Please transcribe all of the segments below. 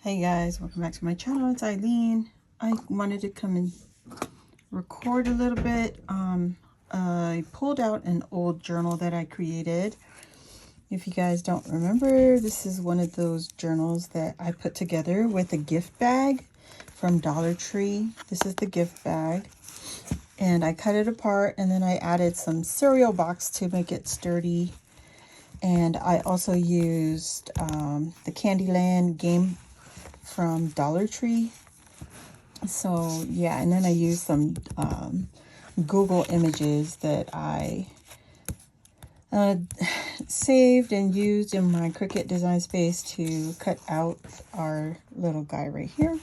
Hey guys, welcome back to my channel. It's Eileen. I wanted to come and record a little bit. I pulled out an old journal that I created. If you guys don't remember, this is one of those journals that I put together with a gift bag from Dollar Tree. This is the gift bag. And I cut it apart and then I added some cereal box to make it sturdy. And I also used the Candyland game from Dollar Tree. So yeah, and then I used some Google images that I saved and used in my Cricut Design Space to cut out our little guy right here.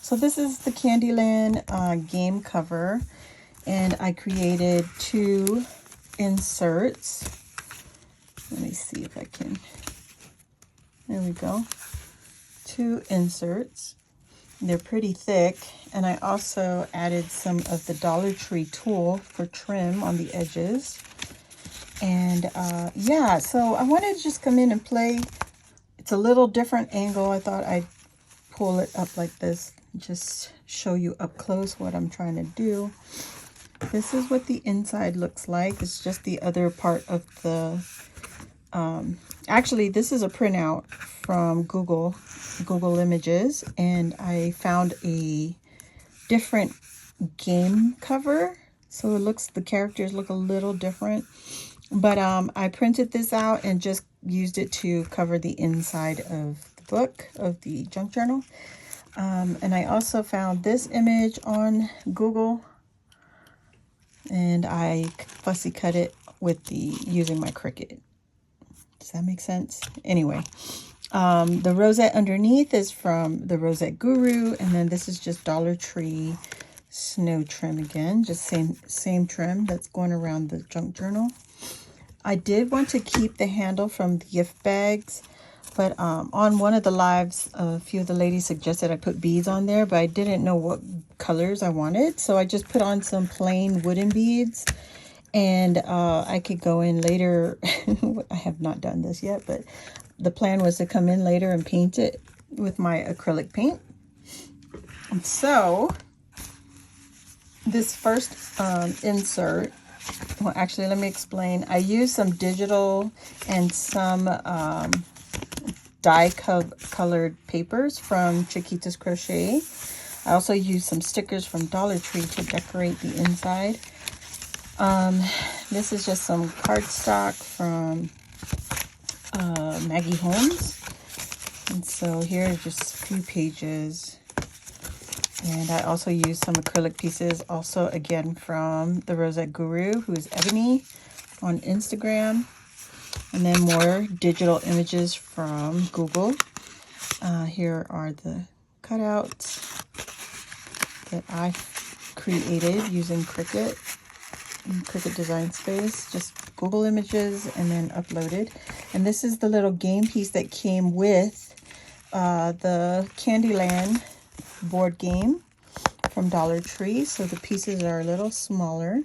So this is the Candyland game cover, and I created two inserts. Let me see if I can, there we go. Two inserts. They're pretty thick, and I also added some of the Dollar Tree tulle for trim on the edges. And yeah, so I wanted to just come in and play. It's a little different angle. I thought I'd pull it up like this, just show you up close what I'm trying to do. This is what the inside looks like. It's just the other part of the actually, this is a printout from Google Images, and I found a different game cover. So it looks, the characters look a little different, but I printed this out and just used it to cover the inside of the book, of the junk journal. And I also found this image on Google, and I fussy cut it with using my Cricut. Does that make sense? Anyway, the rosette underneath is from the Rosette Guru, and then this is just Dollar Tree snow trim again, just same trim that's going around the junk journal. I did want to keep the handle from the gift bags, but on one of the lives, a few of the ladies suggested I put beads on there, but I didn't know what colors I wanted, so I just put on some plain wooden beads. And I could go in later. I have not done this yet, but the plan was to come in later and paint it with my acrylic paint. And so this first insert, well, actually, let me explain. I used some digital and some dye-colored papers from Chiquita's Crochet. I also used some stickers from Dollar Tree to decorate the inside. This is just some cardstock from Maggie Holmes. And so here are just a few pages. And I also used some acrylic pieces, also again from the Rosette Guru, who is Ebony on Instagram. And then more digital images from Google. Here are the cutouts that I created using Cricut. Cricut Design Space, just Google images and then uploaded. And this is the little game piece that came with the Candyland board game from Dollar Tree. So the pieces are a little smaller.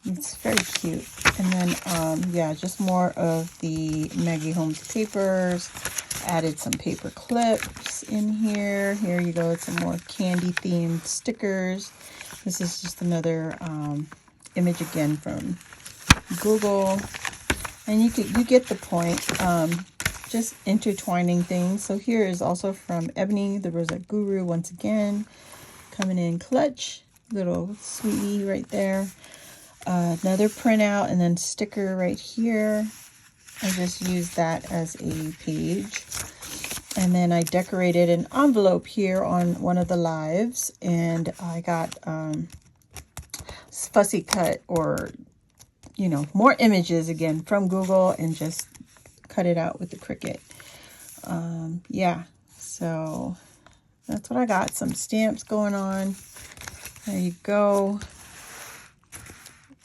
It's very cute. And then yeah, just more of the Maggie Holmes papers. Added some paper clips in here. Here you go, some more candy themed stickers. This is just another image again from Google, and you get the point. Just intertwining things. So here is also from Ebony, the Rosette Guru, once again coming in clutch, little sweetie right there. Another printout and then sticker right here. I just used that as a page, and then I decorated an envelope here on one of the lives, and I got fussy cut, or you know, more images again from Google, and just cut it out with the Cricut. Yeah, so that's what I got. Some stamps going on. There you go.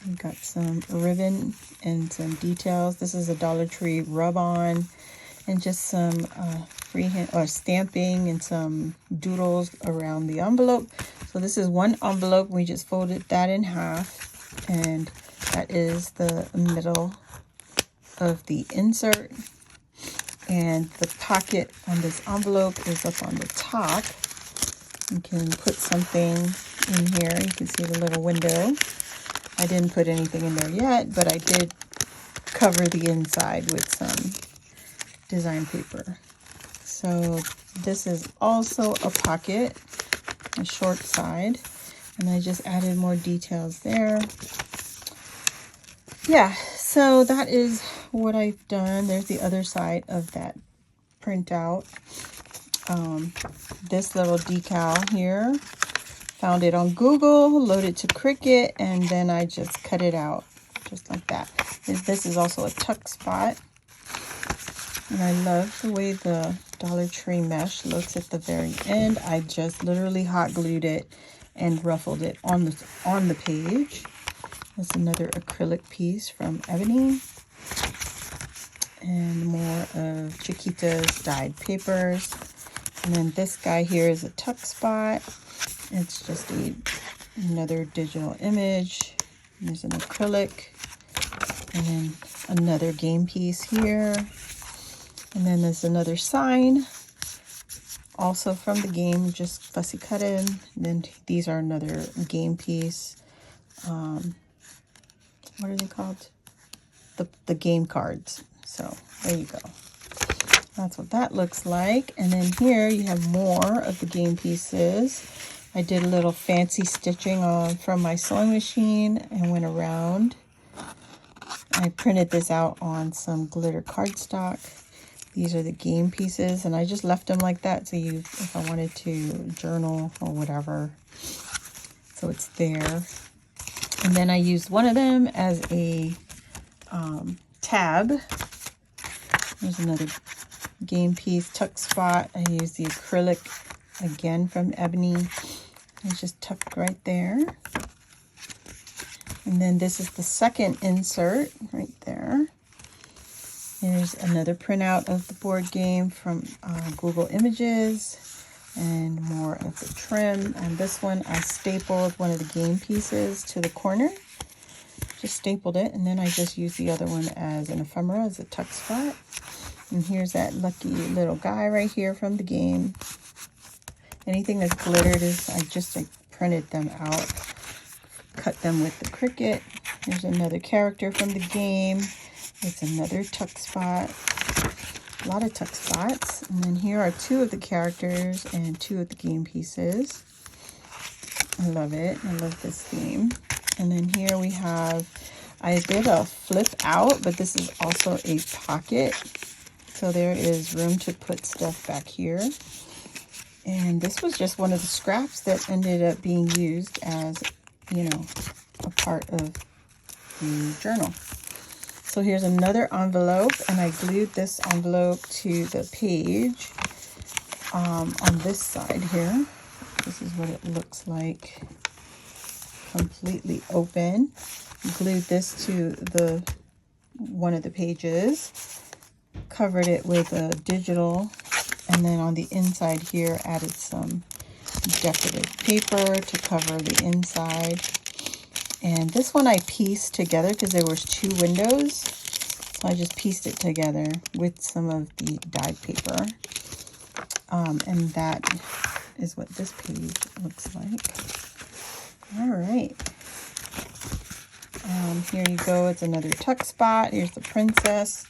We got some ribbon and some details. This is a Dollar Tree rub-on, and just some freehand or stamping and some doodles around the envelope. So this is one envelope. We just folded that in half, and that is the middle of the insert. And the pocket on this envelope is up on the top. You can put something in here. You can see the little window. I didn't put anything in there yet, but I did cover the inside with some design paper. So this is also a pocket, a short side, and I just added more details there. Yeah, so that is what I've done. There's the other side of that printout. This little decal here, found it on Google, loaded to Cricut, and then I just cut it out just like that. This is also a tuck spot, and I love the way the Dollar Tree mesh looks at the very end. I just literally hot glued it and ruffled it on the page. That's another acrylic piece from Ebony, and more of Chiquita's dyed papers. And then this guy here is a tuck spot. It's just another digital image. There's an acrylic, and then another game piece here. And then there's another sign, also from the game, just fussy cut in. And then these are another game piece. What are they called? The game cards. So there you go. That's what that looks like. And then here you have more of the game pieces. I did a little fancy stitching on from my sewing machine and went around. I printed this out on some glitter cardstock. These are the game pieces, and I just left them like that, so if I wanted to journal or whatever, so it's there. And then I used one of them as a tab. There's another game piece, tuck spot. I used the acrylic again from Ebony. It's just tucked right there. And then this is the second insert right there. Here's another printout of the board game from Google Images, and more of the trim. And this one, I stapled one of the game pieces to the corner. Just stapled it, and then I just used the other one as an ephemera, as a tuck spot. And here's that lucky little guy right here from the game. Anything that's glittered I just printed them out, cut them with the Cricut. Here's another character from the game. It's another tuck spot. A lot of tuck spots. And then here are two of the characters and two of the game pieces. I love it. I love this theme. And then here we have, I did a flip out, but this is also a pocket. So there is room to put stuff back here. And this was just one of the scraps that ended up being used as, a part of the journal. So here's another envelope, and I glued this envelope to the page on this side here. This is what it looks like, completely open. Glued this to one of the pages, covered it with a digital, and then on the inside here added some decorative paper to cover the inside. And this one I pieced together because there was two windows, so I just pieced it together with some of the dyed paper. And that is what this page looks like. All right. Here you go. It's another tuck spot. Here's the princess.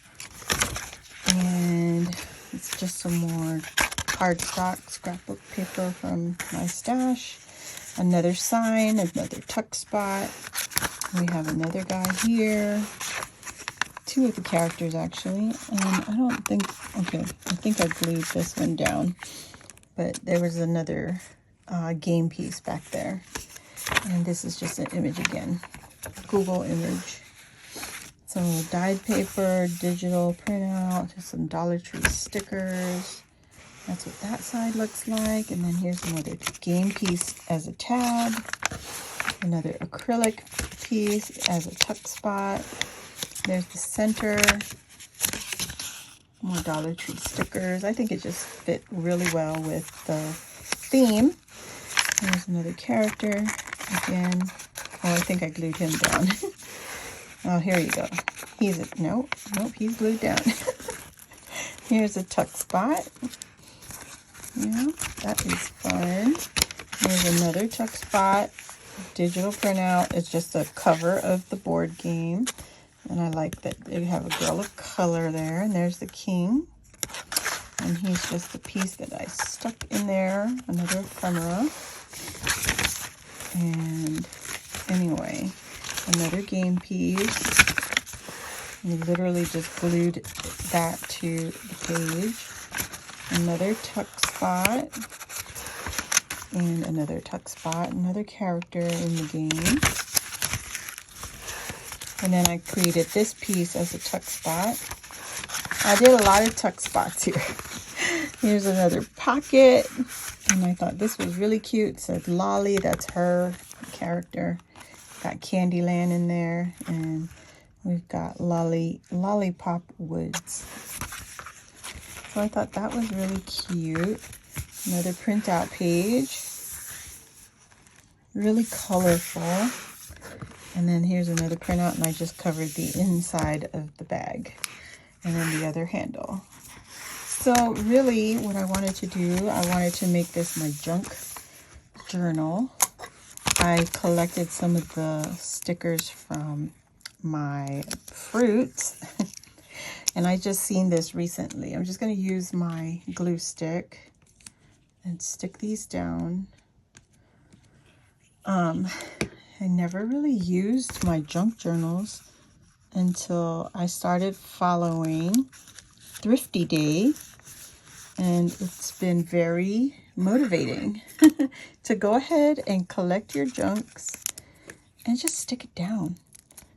And it's just some more cardstock scrapbook paper from my stash. Another sign, another tuck spot. We have another guy here. Two of the characters, actually. And I don't think, okay, I think I glued this one down. But there was another game piece back there. And this is just an image again. Google image. So dyed paper, digital printout, just some Dollar Tree stickers. That's what that side looks like. And then here's another game piece as a tab. Another acrylic piece as a tuck spot. There's the center. More Dollar Tree stickers. I think it just fit really well with the theme. There's another character. Again. Oh, I think I glued him down. Oh, here you go. Nope, he's glued down. Here's a tuck spot. Yeah, that is fun. Here's another tuck spot. Digital printout. It's just a cover of the board game. And I like that they have a girl of color there. And there's the king. And he's just a piece that I stuck in there. Another ephemera. And anyway, another game piece. You literally just glued that to the page. Another tuck spot. And another tuck spot. Another character in the game. And then I created this piece as a tuck spot. I did a lot of tuck spots here. Here's another pocket. And I thought this was really cute. It said Lolly, that's her character. Got Candyland in there. And we've got Lollipop Woods. So I thought that was really cute. Another printout page. Really colorful. And then here's another printout, and I just covered the inside of the bag. And then the other handle. So really what I wanted to do, I wanted to make this my junk journal. I collected some of the stickers from my fruits. And I just seen this recently. I'm just going to use my glue stick and stick these down. I never really used my junk journals until I started following Thrifty Day, and it's been very motivating to go ahead and collect your junks and just stick it down,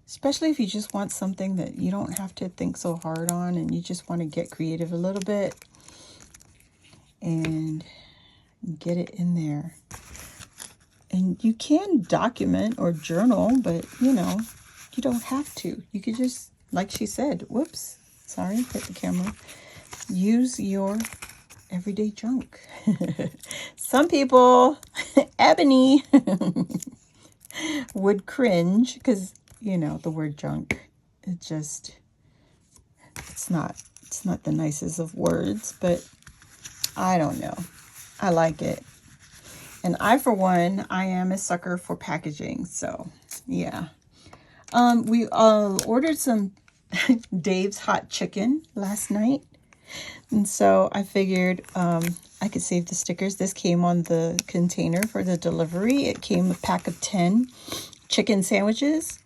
especially if you just want something that you don't have to think so hard on and you just want to get creative a little bit and get it in there. And you can document or journal, but you know, you don't have to. You could just, like she said, whoops, sorry, hit the camera. Use your everyday junk. Some people, Ebony, would cringe because, you know, the word junk, it's not the nicest of words, but I don't know. I like it. And I, for one, I am a sucker for packaging. So, yeah. We ordered some Dave's Hot Chicken last night. And so I figured I could save the stickers. This came on the container for the delivery. It came a pack of 10 chicken sandwiches.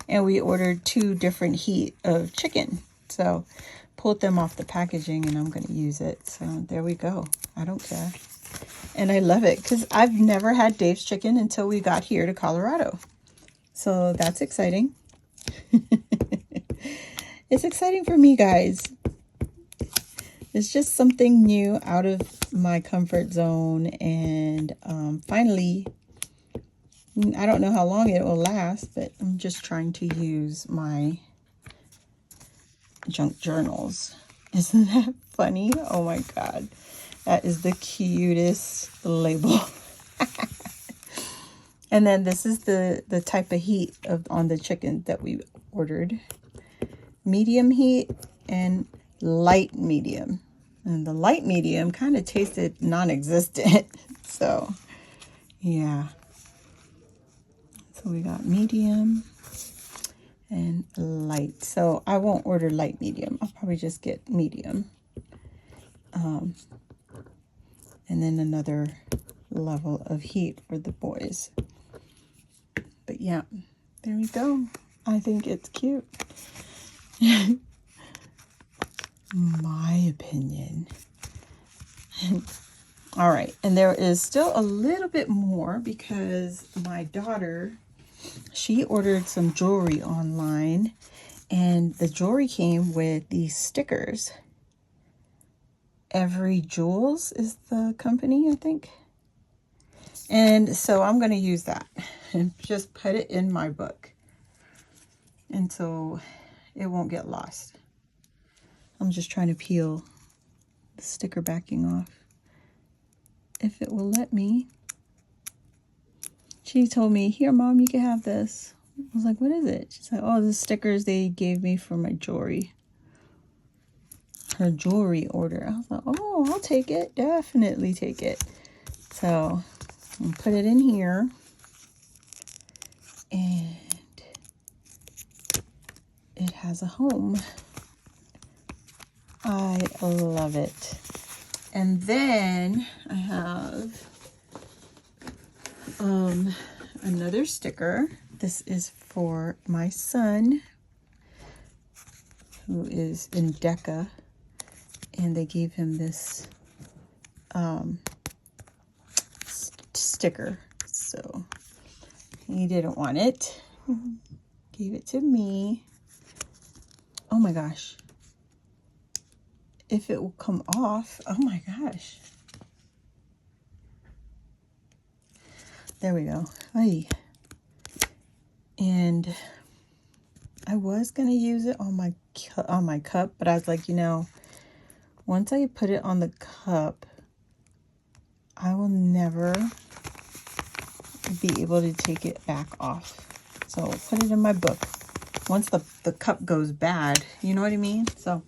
And we ordered 2 different heat of chicken. So pulled them off the packaging and I'm going to use it. So there we go. I don't care. And I love it because I've never had Dave's Chicken until we got here to Colorado. So that's exciting. It's exciting for me, guys. It's just something new out of my comfort zone. And finally, I don't know how long it will last, but I'm just trying to use my junk journals. Isn't that funny? Oh my God. That is the cutest label. And then this is the type of heat on the chicken that we ordered. Medium heat and light medium. And the light medium kind of tasted non-existent. So, yeah. So we got medium and light. So I won't order light medium. I'll probably just get medium. And then another level of heat for the boys. But yeah, there we go. I think it's cute. My opinion. All right, and there is still a little bit more because my daughter, she ordered some jewelry online, and the jewelry came with these stickers. Every Jewels is the company, I think. And so I'm going to use that and just put it in my book. And so it won't get lost. I'm just trying to peel the sticker backing off. If it will let me. She told me, here, Mom, you can have this. I was like, what is it? She's like, oh, the stickers they gave me for my jewelry. her jewelry order. I was like, oh, I'll take it. Definitely take it. So I'll put it in here. And it has a home. I love it. And then I have another sticker. This is for my son, who is in DECA, and they gave him this sticker. So he didn't want it. Gave it to me. Oh my gosh. If it will come off. Oh my gosh. There we go. Ay. And I was going to use it on my cup, but I was like, you know, once I put it on the cup, I will never be able to take it back off. So I'll put it in my book. Once the cup goes bad, you know what I mean? So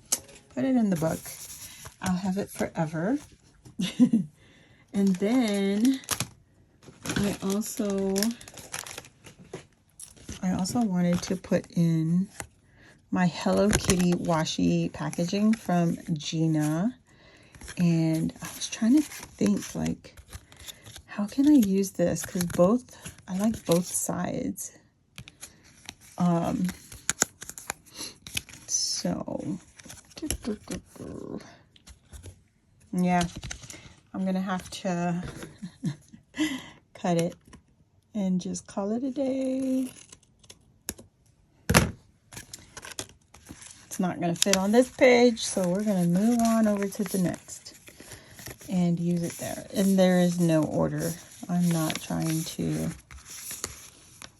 put it in the book. I'll have it forever. And then I also wanted to put in my Hello Kitty washi packaging from Gina. And I was trying to think, like, how can I use this? Because I like both sides. So, yeah, I'm going to have to cut it and just call it a day. It's not going to fit on this page, so we're going to move on over to the next and use it there. And there is no order. I'm not trying to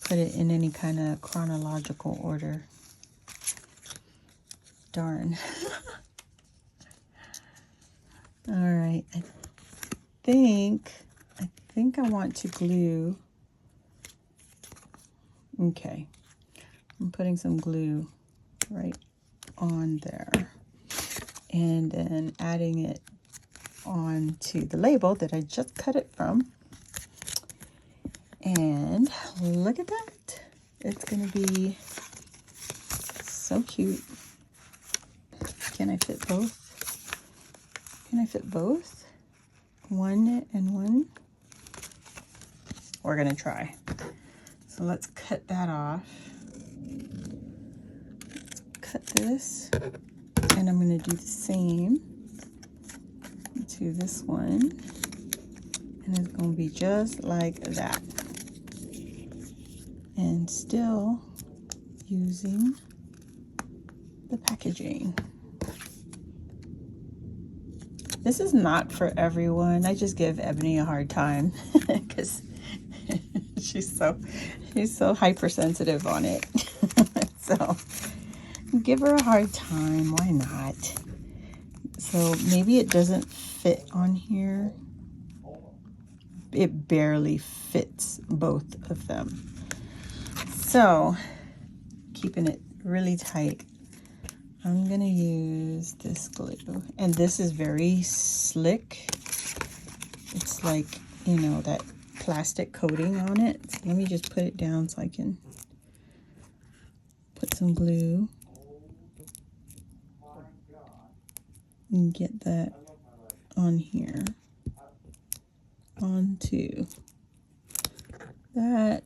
put it in any kind of chronological order. Darn. All right. I think I want to glue. Okay. I'm putting some glue right on there. And then adding it onto the label that I just cut it from. And look at that. It's going to be so cute. Can I fit both? Can I fit both? One and one? We're going to try. So let's cut that off. Let's cut this. And I'm going to do the same to this one. And it's going to be just like that. And still using the packaging. This is not for everyone. I just give Ebony a hard time because she's so hypersensitive on it. So give her a hard time. Why not? So maybe it doesn't fit on here. It barely fits both of them. So keeping it really tight, I'm going to use this glue. And this is very slick. It's like, you know, that plastic coating on it. So let me just put it down so I can put some glue and get that on here. Onto that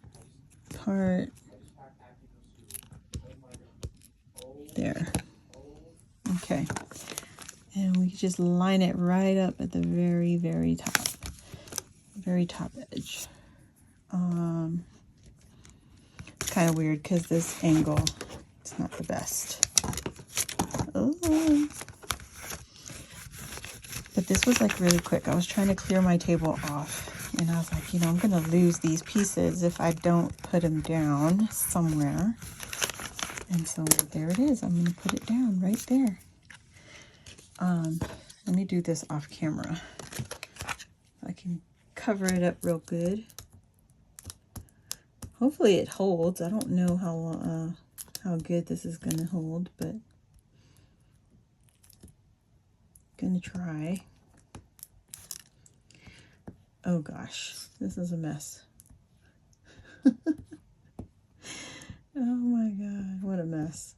part there. Okay, and we just line it right up at the very, very top edge. It's kind of weird because this angle, it's not the best. Oh. But this was like really quick. I was trying to clear my table off, and I was like, you know, I'm gonna lose these pieces if I don't put them down somewhere. And so there it is. I'm gonna put it down right there. Let me do this off camera. I can cover it up real good. Hopefully it holds. I don't know how good this is gonna hold, but gonna try. Oh gosh, this is a mess. Oh my God, what a mess.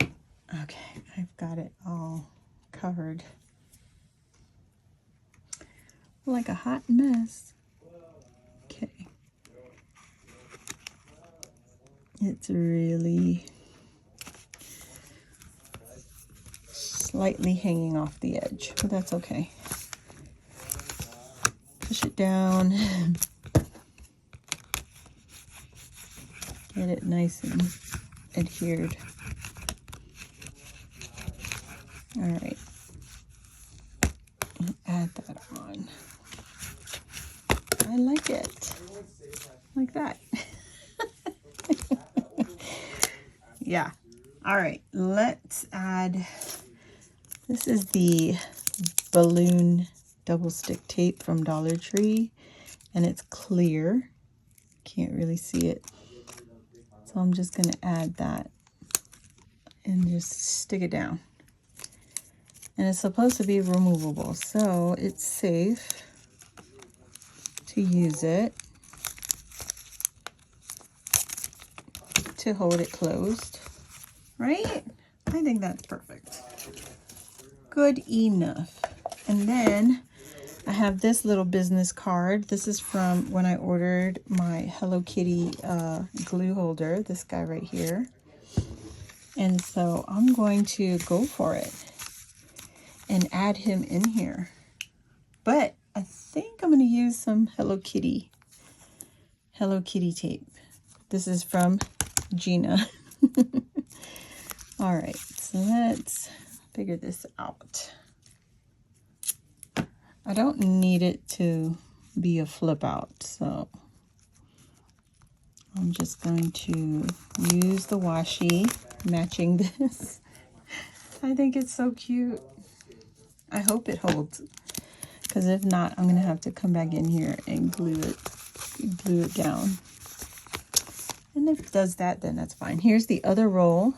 Okay, I've got it all covered. Like a hot mess. Okay. It's really slightly hanging off the edge, but that's okay. Push it down. Get it nice and adhered. All right. And add that on. I like it. Like that. Yeah. All right. Let's add, this is the balloon double stick tape from Dollar Tree, and it's clear. Can't really see it. So I'm just going to add that and just stick it down. And it's supposed to be removable, so it's safe to use it to hold it closed, right? I think that's perfect. Good enough. And then I have this little business card. This is from when I ordered my Hello Kitty glue holder, this guy right here. And so I'm going to go for it and add him in here. But I think I'm going to use some Hello Kitty tape. This is from Gina. All right, so let's figure this out. I don't need it to be a flip out, so I'm just going to use the washi matching this. I think it's so cute. I hope it holds, because if not, I'm gonna have to come back in here and glue it down. And if it does that, then that's fine. Here's the other roll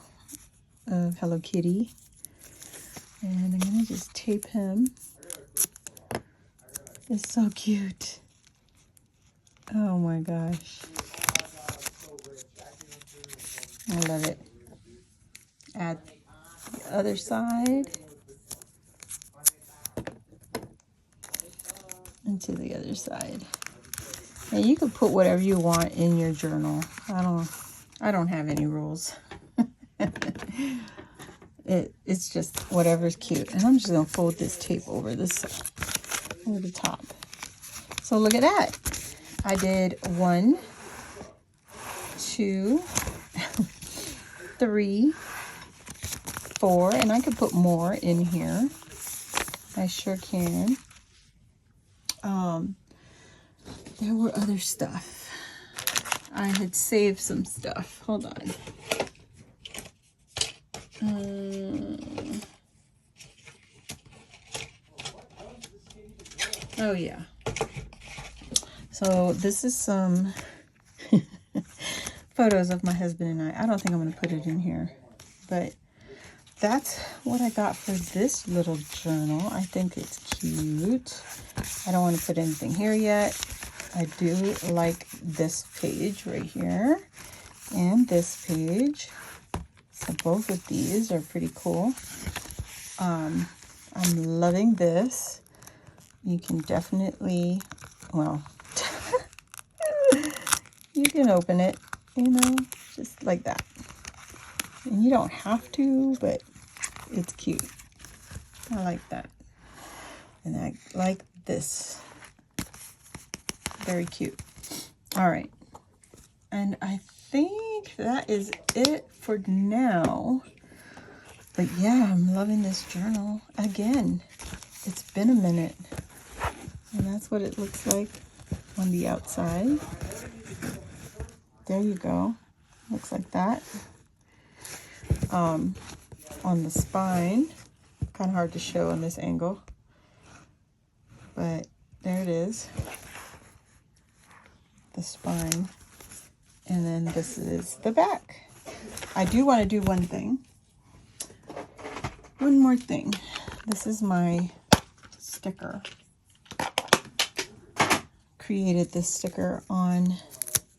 of Hello Kitty, and I'm gonna just tape him. It's so cute. Oh my gosh. I love it. Add the other side. And to the other side. And you can put whatever you want in your journal. I don't have any rules. It's just whatever's cute. And I'm just gonna fold this tape over this over the top. So look at that. I did 1, 2, 3, 4, and I could put more in here. I sure can. There were other stuff. I had saved some stuff. Hold on. Oh yeah. So this is some photos of my husband and I. I don't think I'm going to put it in here, but that's what I got for this little journal. I think it's cute. I don't want to put anything here yet. I do like this page right here and this page. So both of these are pretty cool. I'm loving this. You can definitely, well, you can open it, you know, just like that. And you don't have to, but it's cute. I like that. And I like this. Very cute. All right. And I think that is it for now. But yeah, I'm loving this journal again. It's been a minute. And that's what it looks like on the outside. There you go. Looks like that. On the spine, kind of hard to show on this angle, but there it is, the spine. And then this is the back. I do want to do one thing. one more thing. This is my sticker. Created this sticker on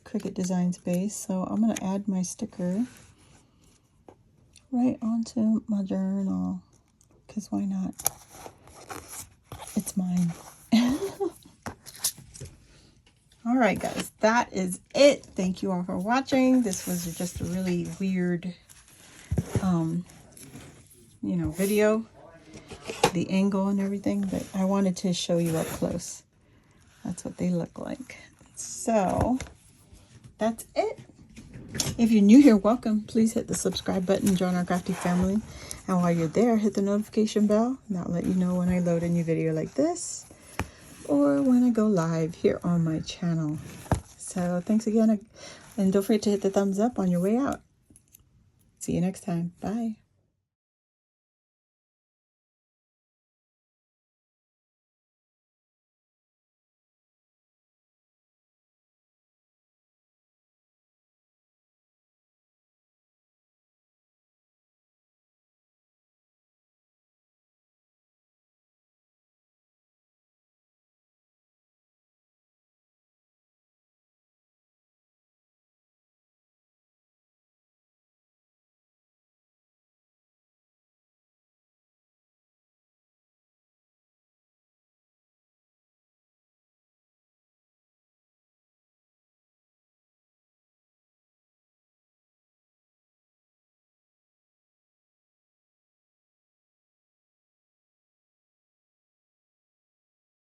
Cricut Designs base, so I'm going to add my sticker right onto my journal, because why not? It's mine. All right, guys, that is it. Thank you all for watching. This was just a really weird, you know, video, the angle and everything, but I wanted to show you up close. That's what they look like. So that's it. If you're new here, welcome. Please hit the subscribe button, join our crafty family. And while you're there, hit the notification bell. That'll let you know when I load a new video like this or when I go live here on my channel. So thanks again. And don't forget to hit the thumbs up on your way out. See you next time. Bye.